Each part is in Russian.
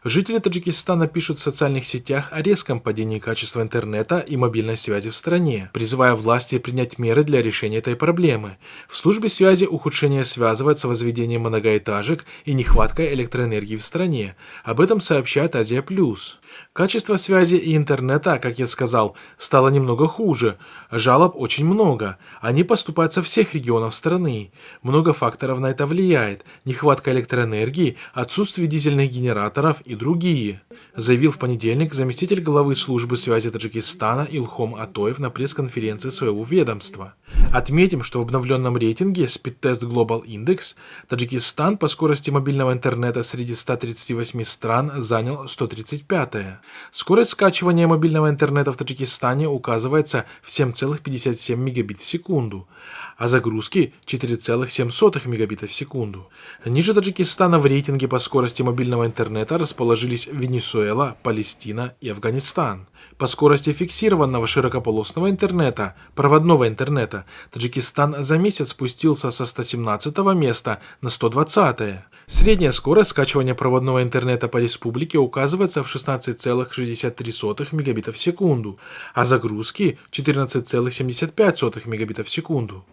Жители Таджикистана пишут в социальных сетях о резком падении качества интернета и мобильной связи в стране, призывая власти принять меры для решения этой проблемы. В службе связи ухудшение связывается с возведением многоэтажек и нехваткой электроэнергии в стране. Об этом сообщает Азия Плюс. Качество связи и интернета, как я сказал, стало немного хуже. Жалоб очень много. Они поступают со всех регионов страны. Много факторов на это влияет. Нехватка электроэнергии, отсутствие дизельных генераторов и другие, заявил в понедельник заместитель главы службы связи Таджикистана Илхом Атоев на пресс-конференции своего ведомства. Отметим, что в обновленном рейтинге Speedtest Global Index Таджикистан по скорости мобильного интернета среди 138 стран занял 135-е. Скорость скачивания мобильного интернета в Таджикистане указывается в 7,57 мегабит в секунду, а загрузки 4,7 мегабита в секунду. Ниже Таджикистана в рейтинге по скорости мобильного интернета расположились Венесуэла, Палестина и Афганистан. По скорости фиксированного широкополосного интернета, проводного интернета, Таджикистан за месяц спустился со 117 места на 120-е. Средняя скорость скачивания проводного интернета по республике указывается в 16,63 мегабита в секунду, а загрузки 14,75 мегабита в секунду.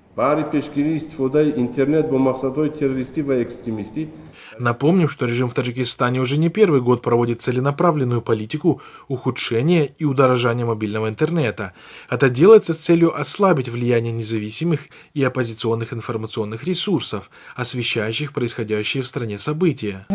Напомним, что режим в Таджикистане уже не первый год проводит целенаправленную политику ухудшения и удорожания мобильного интернета. Это делается с целью ослабить влияние независимых и оппозиционных информационных ресурсов, освещающих происходящие в стране события.